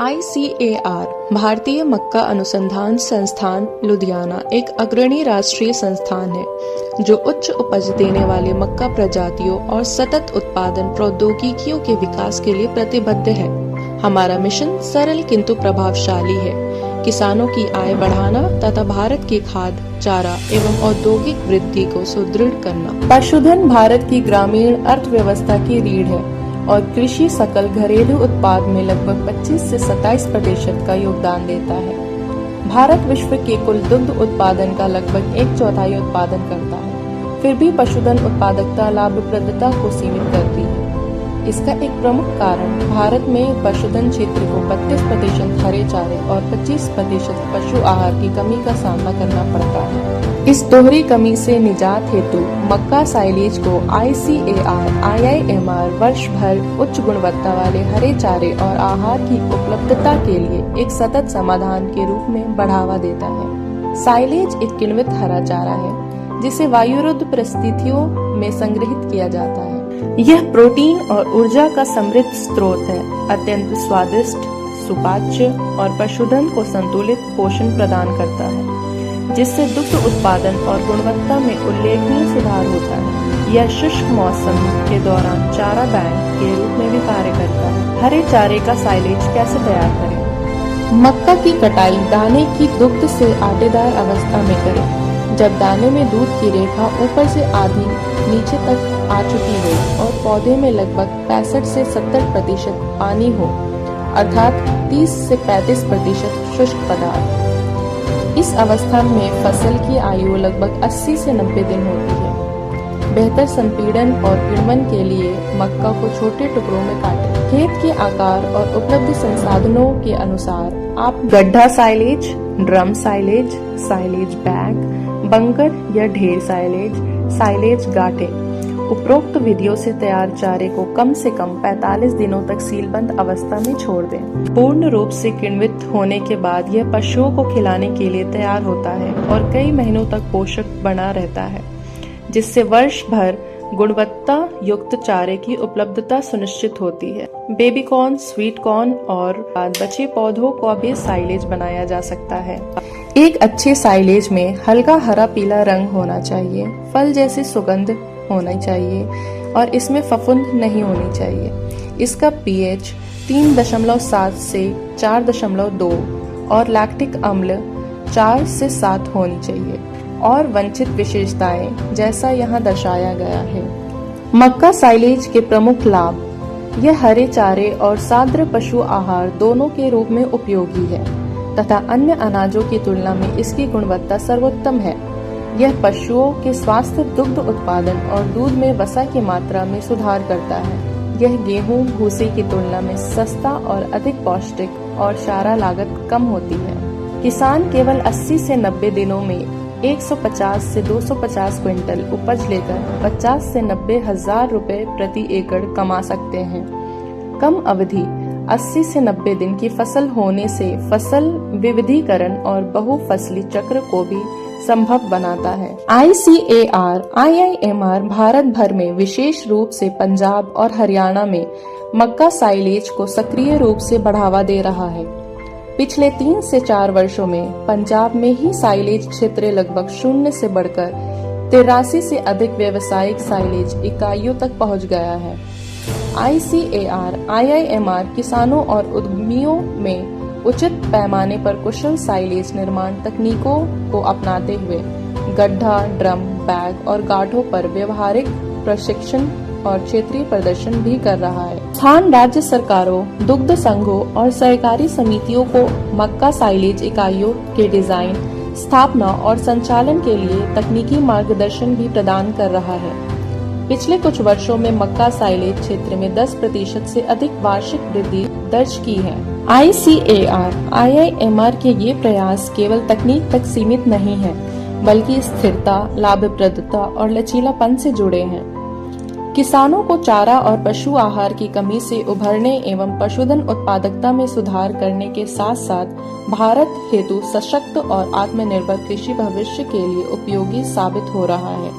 ICAR भारतीय मक्का अनुसंधान संस्थान लुधियाना एक अग्रणी राष्ट्रीय संस्थान है जो उच्च उपज देने वाले मक्का प्रजातियों और सतत उत्पादन प्रौद्योगिकियों के विकास के लिए प्रतिबद्ध है। हमारा मिशन सरल किंतु प्रभावशाली है, किसानों की आय बढ़ाना तथा भारत की खाद्य, चारा एवं औद्योगिक वृद्धि को सुदृढ़ करना। पशुधन भारत की ग्रामीण अर्थव्यवस्था की रीढ़ है और कृषि सकल घरेलू उत्पाद में लगभग 25 से 27% का योगदान देता है। भारत विश्व के कुल दुग्ध उत्पादन का लगभग 1/4 उत्पादन करता है, फिर भी पशुधन उत्पादकता लाभप्रदता को सीमित करती है। इसका एक प्रमुख कारण भारत में पशुधन क्षेत्र को 32% हरे चारे और 25% पशु आहार की कमी का सामना करना पड़ता है। इस दोहरी कमी से निजात हेतु मक्का साइलेज को ICAR IIMR वर्ष भर उच्च गुणवत्ता वाले हरे चारे और आहार की उपलब्धता के लिए एक सतत समाधान के रूप में बढ़ावा देता है। साइलेज एक किण्वित हरा चारा है जिसे वायुरुद्ध परिस्थितियों में संग्रहित किया जाता है। यह प्रोटीन और ऊर्जा का समृद्ध स्रोत है, अत्यंत स्वादिष्ट, सुपाच्य और पशुधन को संतुलित पोषण प्रदान करता है, जिससे दुग्ध उत्पादन और गुणवत्ता में उल्लेखनीय सुधार होता है। यह शुष्क मौसम के दौरान चारा बैंक के रूप में भी कार्य करता है। हरे चारे का साइलेज कैसे तैयार करें? मक्का की कटाई दाने की दुग्ध से आटेदार अवस्था में करें। जब दाने में दूध की रेखा ऊपर से आधी नीचे तक आ चुकी हो और पौधे में लगभग 65 से 70% पानी हो, अर्थात 30 से 35% शुष्क पदार्थ। इस अवस्था में फसल की आयु लगभग 80 से 90 दिन होती है। बेहतर संपीड़न और किण्वन के लिए मक्का को छोटे टुकड़ों में काटें। खेत के आकार और उपलब्ध संसाधनों के अनुसार आप गड्ढा silage, drum silage, silage bag, bunker या ढेर साइलेज, साइलेज गांठें। उपरोक्त विधियों से तैयार चारे को कम से कम 45 दिनों तक सीलबंद अवस्था में छोड़ दें। पूर्ण रूप से किण्वित होने के बाद यह पशुओं को खिलाने के लिए तैयार होता है और कई महीनों तक पोषक बना रहता है, जिससे वर्ष भर गुणवत्ता युक्त चारे की उपलब्धता सुनिश्चित होती है। बेबी कॉर्न, स्वीट कॉर्न और बचे पौधों का भी साइलेज बनाया जा सकता है। एक अच्छे साइलेज में हल्का हरा पीला रंग होना चाहिए, फल जैसी सुगंध होनी चाहिए और इसमें फफूंद नहीं होनी चाहिए। इसका pH 3.7 से 4.2 और लैक्टिक अम्ल 4 से 7 होनी चाहिए और वांछित विशेषताएं जैसा यहाँ दर्शाया गया है। मक्का साइलेज के प्रमुख लाभ: यह हरे चारे और साद्र पशु आहार दोनों के रूप में उपयोगी है तथा अन्य अनाजों की तुलना में इसकी गुणवत्ता सर्वोत्तम है। यह पशुओं के स्वास्थ्य, दुग्ध उत्पादन और दूध में वसा की मात्रा में सुधार करता है। यह गेहूं, भूसे की तुलना में सस्ता और अधिक पौष्टिक और चारा लागत कम होती है। किसान केवल 80 से 90 दिनों में 150 से 250 क्विंटल उपज लेकर 50 से 90 हजार रुपए प्रति एकड़ कमा सकते हैं। कम अवधि 80 से 90 दिन की फसल होने से फसल विविधीकरण और बहुफसली चक्र को भी संभव बनाता है। ICAR IIMR भारत भर में विशेष रूप से पंजाब और हरियाणा में मक्का साइलेज को सक्रिय रूप से बढ़ावा दे रहा है। पिछले 3 से 4 वर्षों में पंजाब में ही साइलेज क्षेत्र लगभग 0 से बढ़कर 83 से अधिक व्यावसायिक साइलेज इकाइयों तक पहुंच गया है। ICAR IIMR किसानों और उद्यमियों में उचित पैमाने पर कुशल साइलेज निर्माण तकनीकों को अपनाते हुए गड्ढा, ड्रम, बैग और गांठों पर व्यवहारिक प्रशिक्षण और क्षेत्रीय प्रदर्शन भी कर रहा है। स्थान राज्य सरकारों, दुग्ध संघों और सहकारी समितियों को मक्का साइलेज इकाइयों के डिजाइन, स्थापना और संचालन के लिए तकनीकी मार्गदर्शन भी प्रदान कर रहा है। पिछले कुछ वर्षों में मक्का साइलेज क्षेत्र में 10% से अधिक वार्षिक वृद्धि दर्ज की है। ICAR IIMR के ये प्रयास केवल तकनीक तक सीमित नहीं है, बल्कि स्थिरता, लाभप्रदता और लचीलापन से जुड़े हैं। किसानों को चारा और पशु आहार की कमी से उभरने एवं पशुधन उत्पादकता में सुधार करने के साथ साथ भारत हेतु सशक्त और आत्मनिर्भर कृषि भविष्य के लिए उपयोगी साबित हो रहा है।